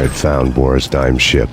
had found Boris Dime's ship.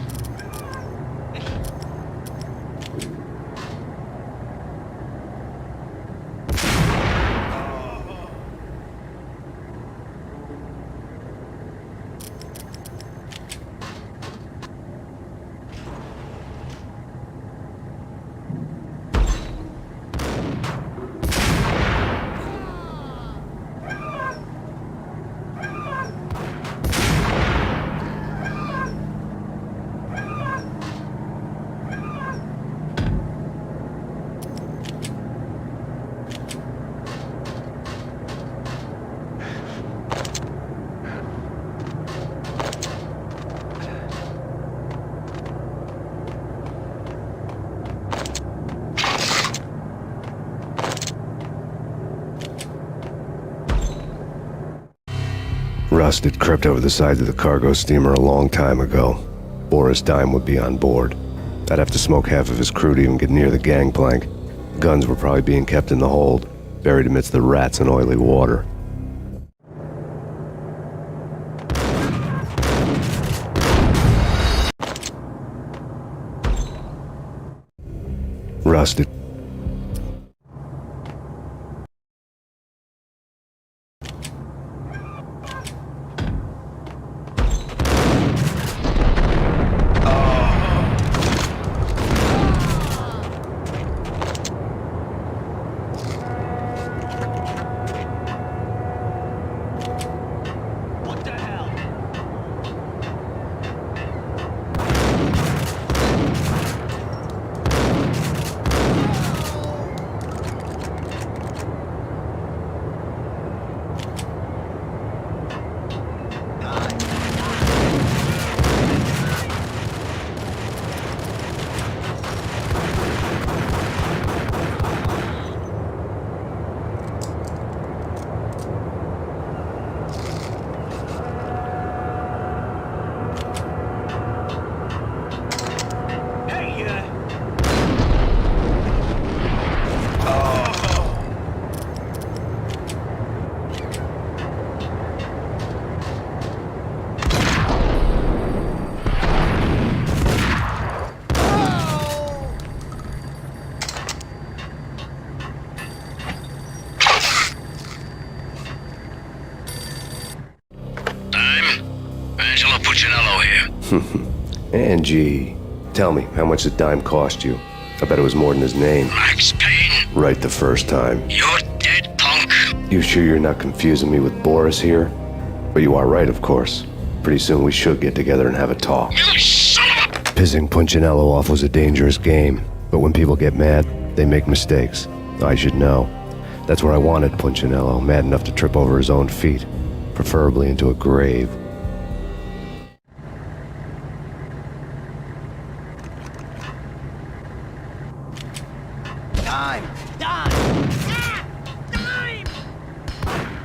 Rust had crept over the sides of the cargo steamer a long time ago. Boris Dime would be on board. I'd have to smoke half of his crew to even get near the gangplank. Guns were probably being kept in the hold, buried amidst the rats and oily water. Rust had Angie, tell me, how much did Dime cost you? I bet it was more than his name. Max Payne. Right the first time. You're dead, punk. You sure you're not confusing me with Boris here? But you are right, of course. Pretty soon we should get together and have a talk. You son of a... Pissing Punchinello off was a dangerous game, but when people get mad, they make mistakes. I should know. That's where I wanted Punchinello, mad enough to trip over his own feet, preferably into a grave. Dime! Dime! Ah! Dime! Ah!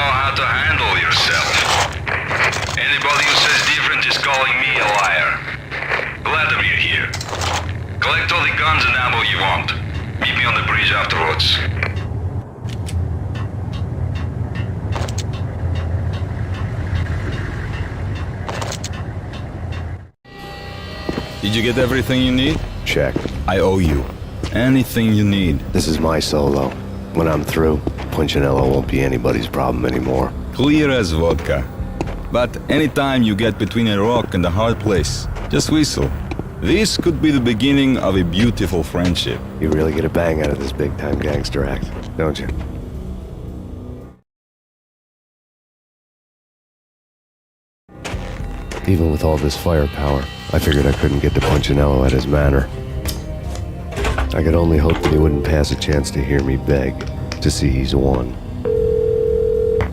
know how to handle yourself. Anybody who says different is calling me a liar. Glad of you here. Collect all the guns and ammo you want. Meet me on the bridge afterwards. Did you get everything you need? Check. I owe you. Anything you need. This is my solo. When I'm through, Punchinello won't be anybody's problem anymore. Clear as vodka. But anytime you get between a rock and a hard place, just whistle. This could be the beginning of a beautiful friendship. You really get a bang out of this big-time gangster act, don't you? Even with all this firepower, I figured I couldn't get to Punchinello at his manor. I could only hope that he wouldn't pass a chance to hear me beg to see he's won.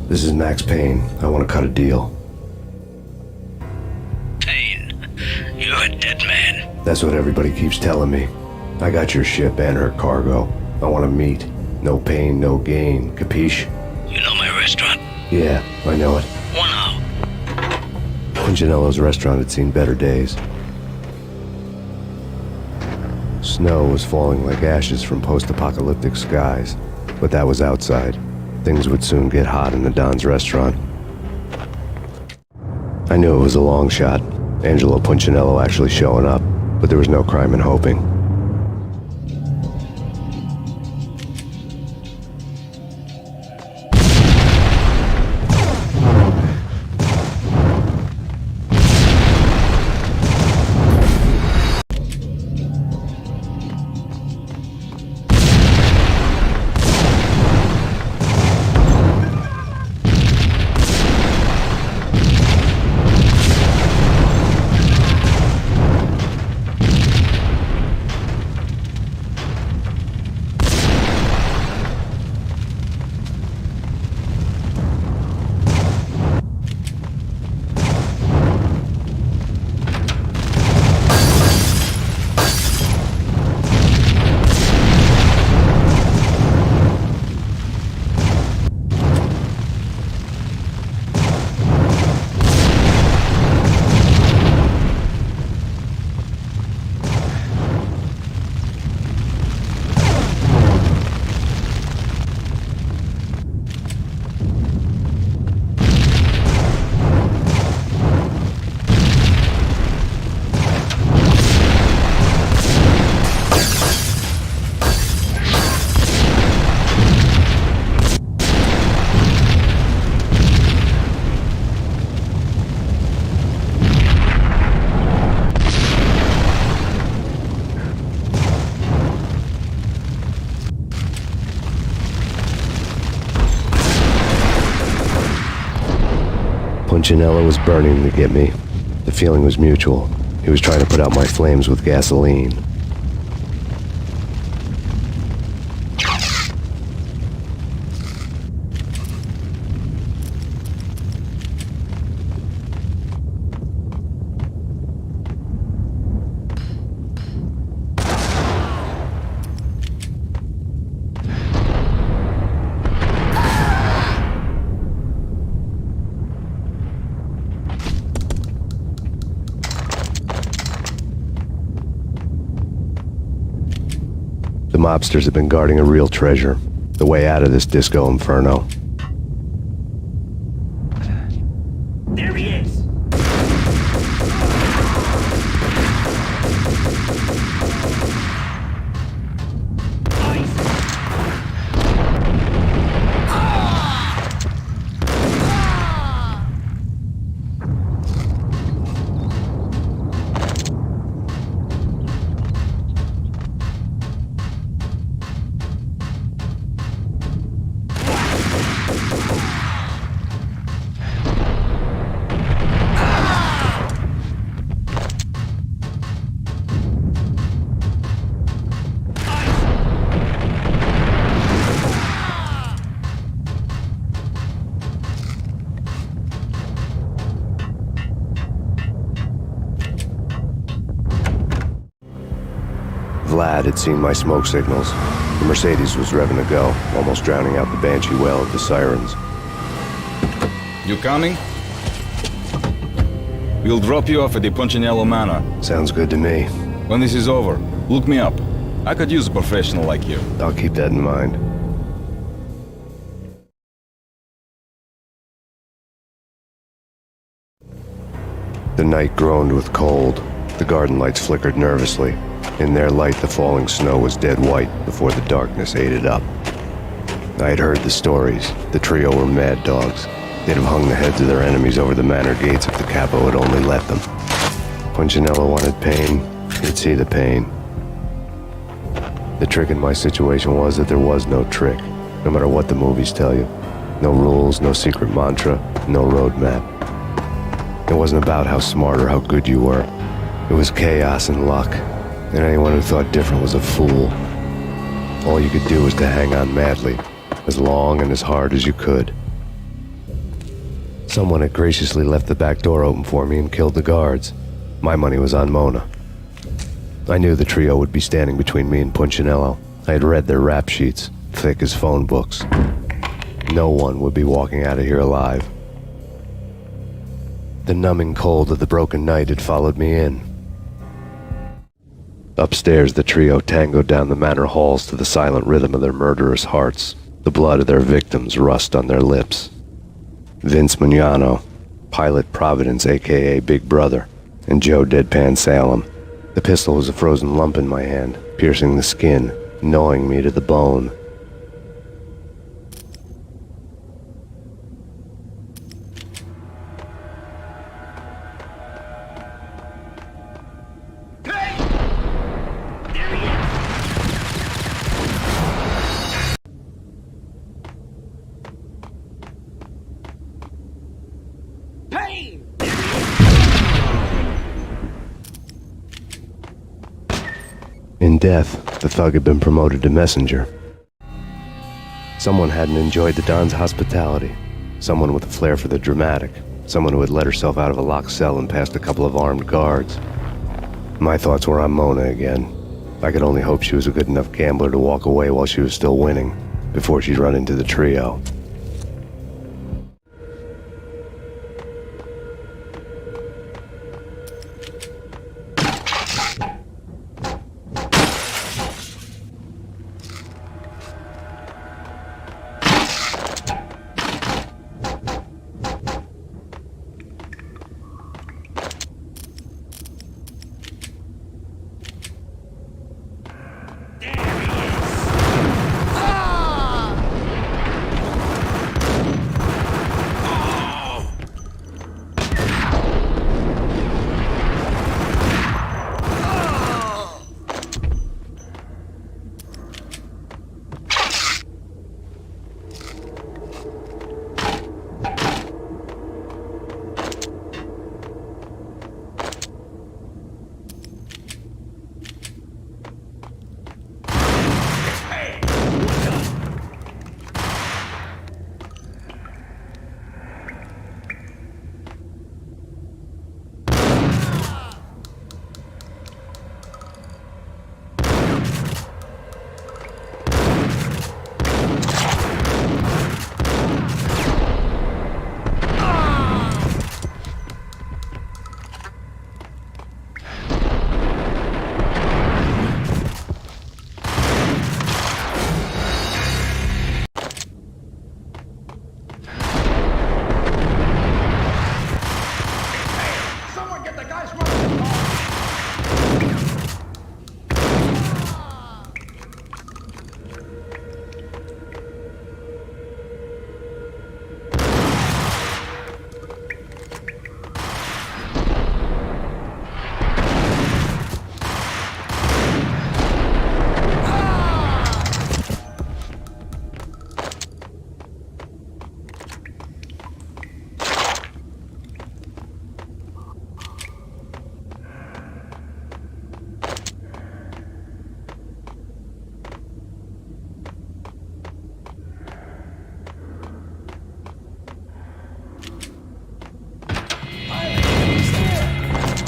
This is Max Payne. I want to cut a deal. Payne, you're a dead man. That's what everybody keeps telling me. I got your ship and her cargo. I want to meet. No pain, no gain. Capiche? You know my restaurant? Yeah, I know it. 1 hour. Punchinello's restaurant had seen better days. Snow was falling like ashes from post-apocalyptic skies, but that was outside. Things would soon get hot in the Don's restaurant. I knew it was a long shot, Angelo Punchinello actually showing up, but there was no crime in hoping. Punchinello was burning to get me. The feeling was mutual. He was trying to put out my flames with gasoline. The mobsters have been guarding a real treasure, the way out of this disco inferno. There he is! Vlad had seen my smoke signals. The Mercedes was revving to go, almost drowning out the banshee wail of the sirens. You coming? We'll drop you off at the Punchinello Manor. Sounds good to me. When this is over, look me up. I could use a professional like you. I'll keep that in mind. The night groaned with cold. The garden lights flickered nervously. In their light, the falling snow was dead white before the darkness ate it up. I had heard the stories. The trio were mad dogs. They'd have hung the heads of their enemies over the manor gates if the capo had only let them. Punchinello wanted Payne. He'd see the pain. The trick in my situation was that there was no trick, no matter what the movies tell you. No rules, no secret mantra, no roadmap. It wasn't about how smart or how good you were. It was chaos and luck, and anyone who thought different was a fool. All you could do was to hang on madly, as long and as hard as you could. Someone had graciously left the back door open for me and killed the guards. My money was on Mona. I knew the trio would be standing between me and Punchinello. I had read their rap sheets, thick as phone books. No one would be walking out of here alive. The numbing cold of the broken night had followed me in. Upstairs, the trio tangoed down the manor halls to the silent rhythm of their murderous hearts. The blood of their victims rust on their lips. Vince Mignano, Pilot Providence, a.k.a. Big Brother, and Joe Deadpan Salem. The pistol was a frozen lump in my hand, piercing the skin, gnawing me to the bone. Payne! In death, the thug had been promoted to messenger. Someone hadn't enjoyed the Don's hospitality. Someone with a flair for the dramatic. Someone who had let herself out of a locked cell and past a couple of armed guards. My thoughts were on Mona again. I could only hope she was a good enough gambler to walk away while she was still winning, before she'd run into the trio.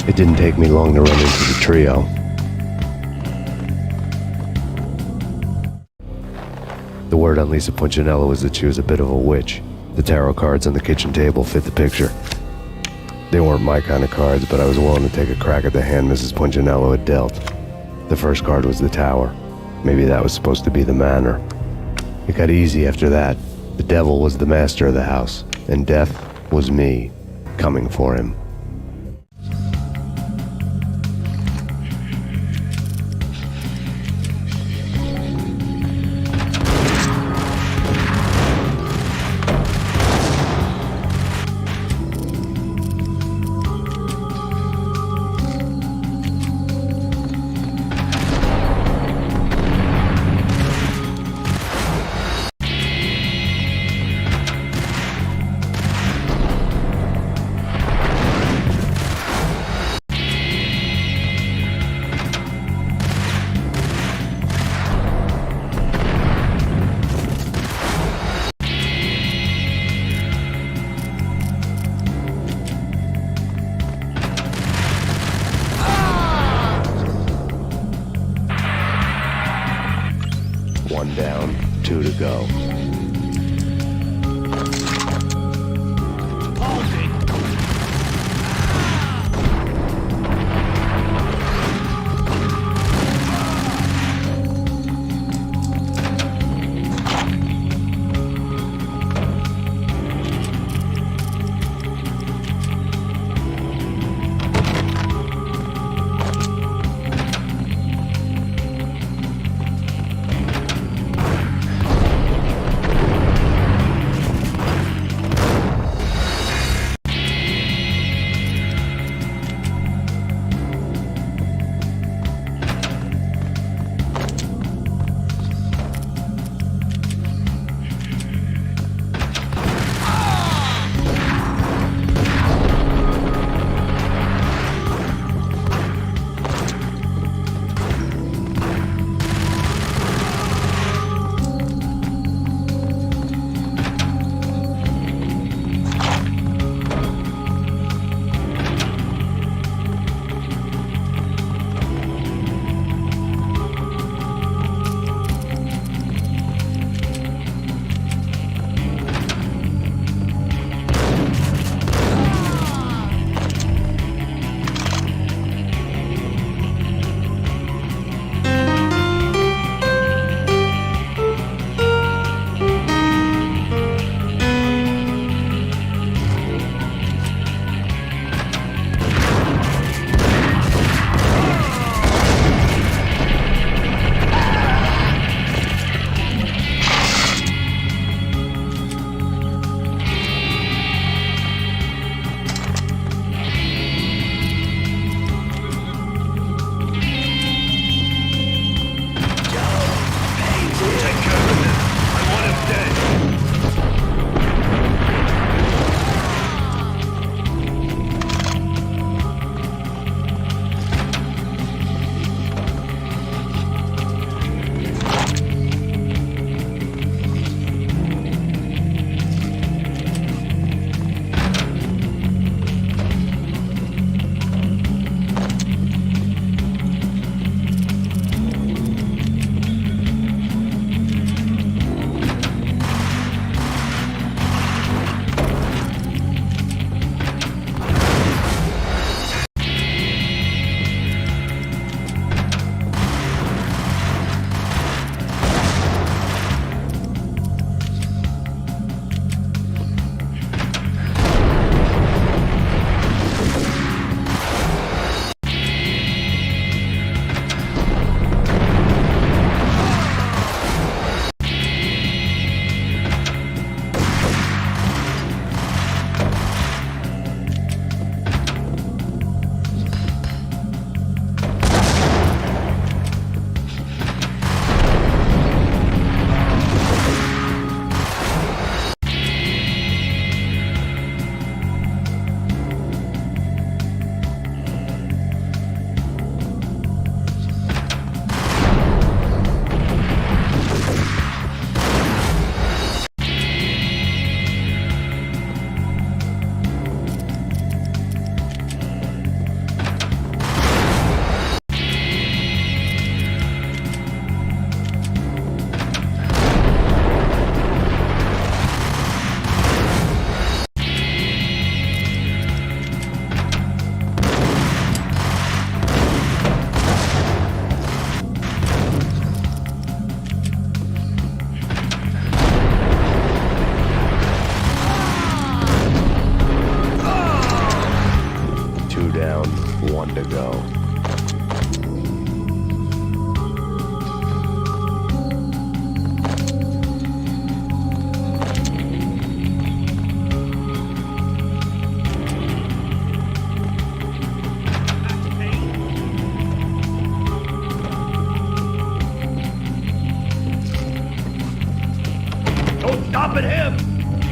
It didn't take me long to run into the trio. The word on Lisa Punchinello was that she was a bit of a witch. The tarot cards on the kitchen table fit the picture. They weren't my kind of cards, but I was willing to take a crack at the hand Mrs. Punchinello had dealt. The first card was the Tower. Maybe that was supposed to be the Manor. It got easy after that. The devil was the master of the house, and death was me, coming for him.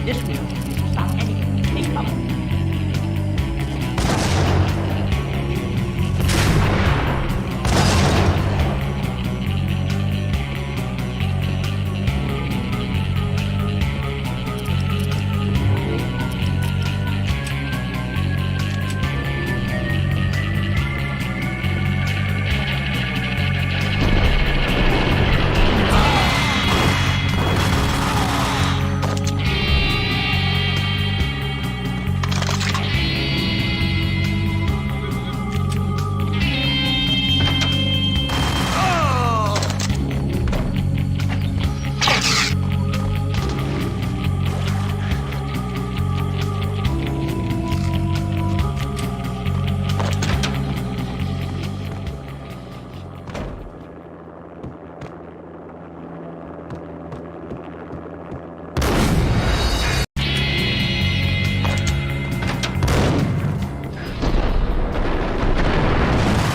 This will stop anything. Keep coming.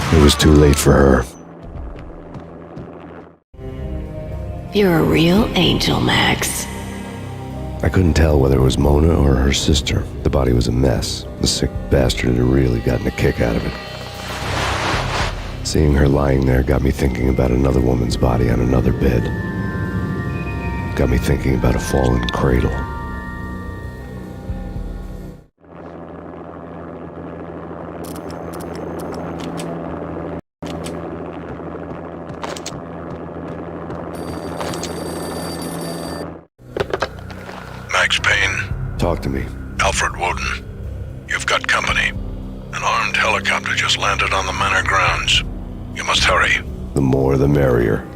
It was too late for her. You're a real angel, Max. I couldn't tell whether it was Mona or her sister. The body was a mess. The sick bastard had really gotten a kick out of it. Seeing her lying there got me thinking about another woman's body on another bed. Got me thinking about a fallen cradle. Max Payne. Talk to me. Alfred Woden. You've got company. An armed helicopter just landed on the manor grounds. You must hurry. The more the merrier.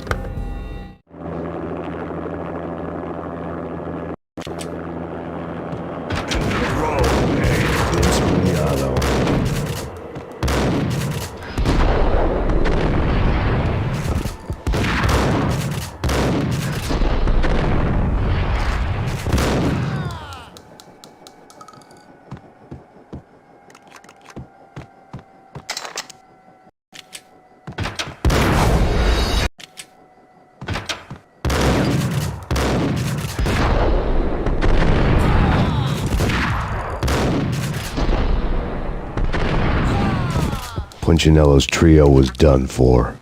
Punchinello's trio was done for.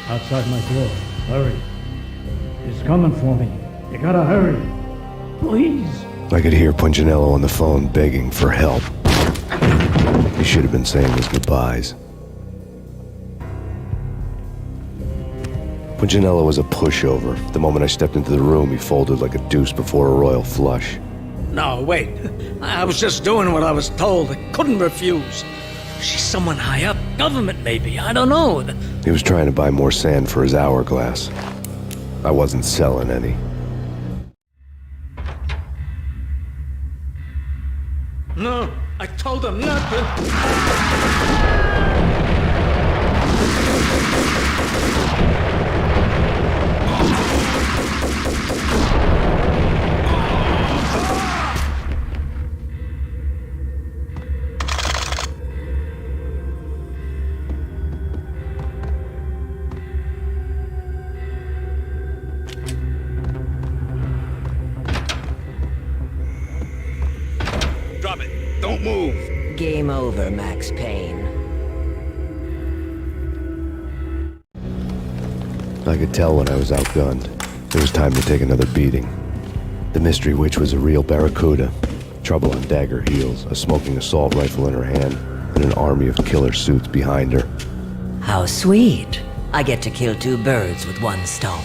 Outside my door. Hurry. He's coming for me. You gotta hurry. Please. I could hear Punchinello on the phone begging for help. He should have been saying his goodbyes. Punchinello was a pushover. The moment I stepped into the room, he folded like a deuce before a royal flush. No, wait. I was just doing what I was told. I couldn't refuse. She's someone high up. Government, maybe. I don't know. He was trying to buy more sand for his hourglass. I wasn't selling any. No, I told him not to. Drop it. Don't move. Game over, Max Payne. I could tell when I was outgunned. It was time to take another beating. The mystery witch was a real barracuda. Trouble on dagger heels, a smoking assault rifle in her hand, and an army of killer suits behind her. How sweet. I get to kill two birds with one stone.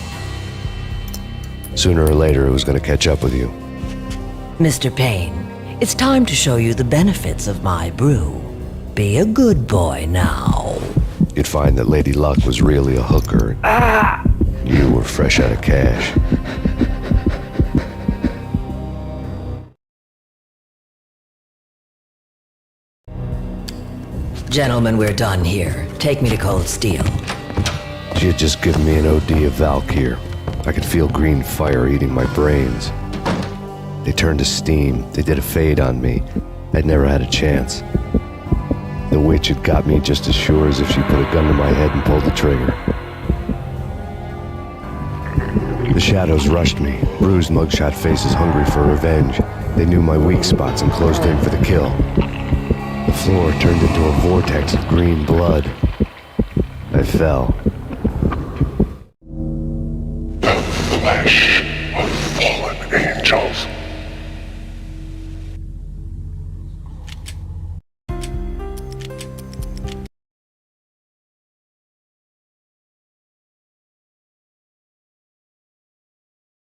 Sooner or later, it was going to catch up with you. Mr. Payne, it's time to show you the benefits of my brew. Be a good boy now. You'd find that Lady Luck was really a hooker. You were fresh out of cash. Gentlemen, we're done here. Take me to Cold Steel. She had just given me an OD of Valkyr. I could feel green fire eating my brains. They turned to steam. They did a fade on me. I'd never had a chance. The The witch had got me just as sure as if she put a gun to my head and pulled the trigger. The shadows rushed me, bruised mugshot faces hungry for revenge. They knew my weak spots and closed in for the kill. The floor turned into a vortex of green blood. I fell. Flash.